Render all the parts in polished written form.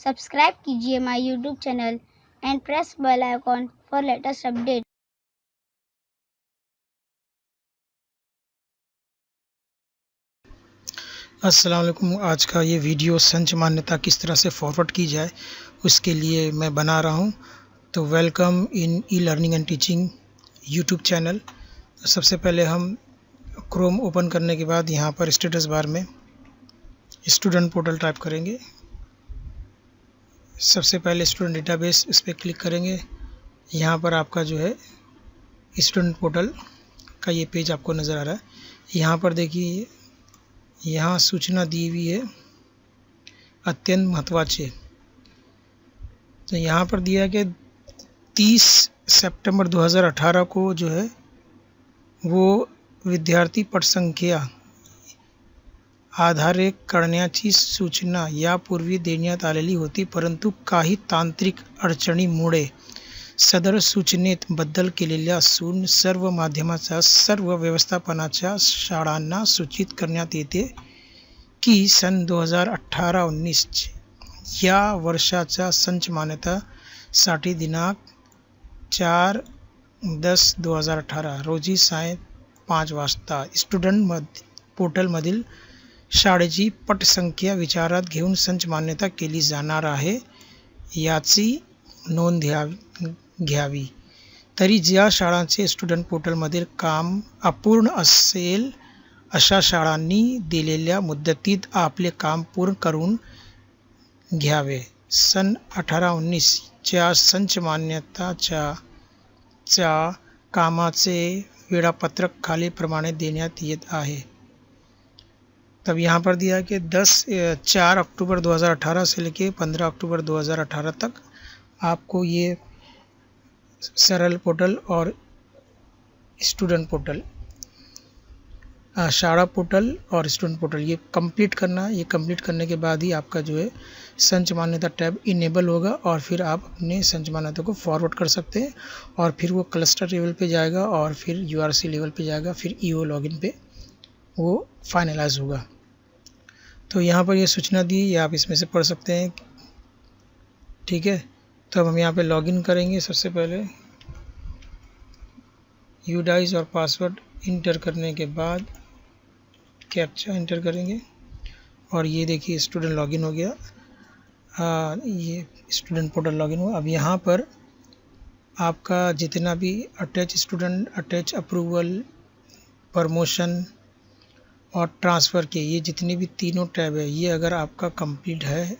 Subscribe कीजिए my YouTube channel and press bell icon for latest update. अस्सलाम वालेकुम। आज का ये वीडियो संच मान्यता किस तरह से फॉरवर्ड की जाए उसके लिए मैं बना रहा हूँ। तो welcome in e learning and teaching YouTube channel. सबसे पहले हम क्रोम ओपन करने के बाद यहाँ पर स्टेटस बार में स्टूडेंट पोर्टल टाइप करेंगे। सबसे पहले स्टूडेंट डेटाबेस इस पर क्लिक करेंगे। यहाँ पर आपका जो है स्टूडेंट पोर्टल का ये पेज आपको नज़र आ रहा है। यहाँ पर देखिए, यहाँ सूचना दी हुई है अत्यंत महत्वाचे। तो यहाँ पर दिया कि 30 सितंबर 2018 को जो है वो विद्यार्थी पट संख्या आधारे करण्याची सूचना यापूर्वी देण्यात आलेली होती, परंतु काही तांत्रिक अडचणीमुळे सदर सूचनेत बदल केलेल्या असून सर्व माध्यमाच्या सर्व व्यवस्थापनाच्या शाळांना सूचित करण्यात येते की सन 2018-19 या वर्षाच्या संच मान्यतासाठी दिनांक 4/10/2018 रोजी सायं 5 वाजता स्टुडंट पोर्टलमधील शाळेची पटसंख्या विचारात घेऊन संच मान्यता केली जाणार आहे, याची नोंद घ्यावी। तरी ज्या शाळांचे स्टुडंट पोर्टलमधील काम अपूर्ण असेल अशा शाळांनी दिलेल्या मुदतीत आपले काम पूर्ण करून घ्यावे। सन 18-19 च्या संच मान्यताच्या कामाचे वेळापत्रक खालीलप्रमाणे देण्यात येत आहे। तब यहाँ पर दिया कि 4 अक्टूबर 2018 से लेके 15 अक्टूबर 2018 तक आपको ये सरल पोर्टल और स्टूडेंट पोर्टल, शाला पोर्टल और स्टूडेंट पोर्टल ये कंप्लीट करना। ये कंप्लीट करने के बाद ही आपका जो है संच मान्यता टैब इनेबल होगा और फिर आप अपने संच मान्यता को फॉरवर्ड कर सकते हैं और फिर वो क्लस्टर लेवल पे जाएगा और फिर यूआरसी लेवल पे जाएगा, फिर ईओ लॉगिन पे वो फाइनलाइज होगा। तो यहाँ पर ये सूचना दी, ये आप इसमें से पढ़ सकते हैं, ठीक है। तो अब हम यहाँ पे लॉगिन करेंगे। सबसे पहले यूडाइस और पासवर्ड इंटर करने के बाद कैप्चा इंटर करेंगे और ये देखिए स्टूडेंट लॉगिन हो गया। ये स्टूडेंट पोर्टल लॉगिन हुआ। अब यहाँ पर आपका जितना भी attach student, attach approval, promotion और ट्रांसफ़र के ये जितनी भी तीनों टैब है, ये अगर आपका कंप्लीट है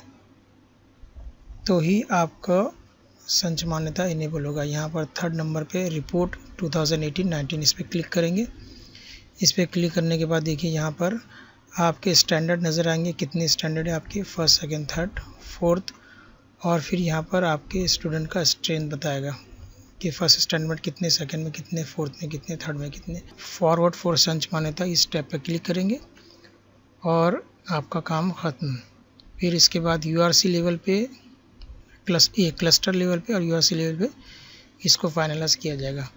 तो ही आपका संच मान्यता इनेबल होगा। यहाँ पर 3rd नंबर पे रिपोर्ट 2018-19 इस पर क्लिक करेंगे। इस पर क्लिक करने के बाद देखिए यहाँ पर आपके स्टैंडर्ड नज़र आएंगे, कितने स्टैंडर्ड है आपके 1st, 2nd, 3rd, 4th और फिर यहाँ पर आपके स्टूडेंट का स्ट्रेंथ बताएगा कि 1st स्टैंडर्ड में कितने, 2nd में कितने, 4th में कितने, 3rd में कितने। फॉरवर्ड फॉर संच मान्यता इस टैब पर क्लिक करेंगे और आपका काम ख़त्म। फिर इसके बाद यूआरसी लेवल पे क्लस्टर लेवल पे और यूआरसी लेवल पे इसको फाइनलाइज किया जाएगा।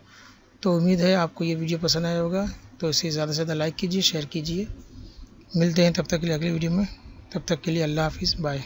तो उम्मीद है आपको ये वीडियो पसंद आया होगा, तो इसे ज़्यादा से ज़्यादा लाइक कीजिए, शेयर कीजिए। मिलते हैं तब तक के लिए अगली वीडियो में। तब तक के लिए अल्लाह हाफिज़, बाय।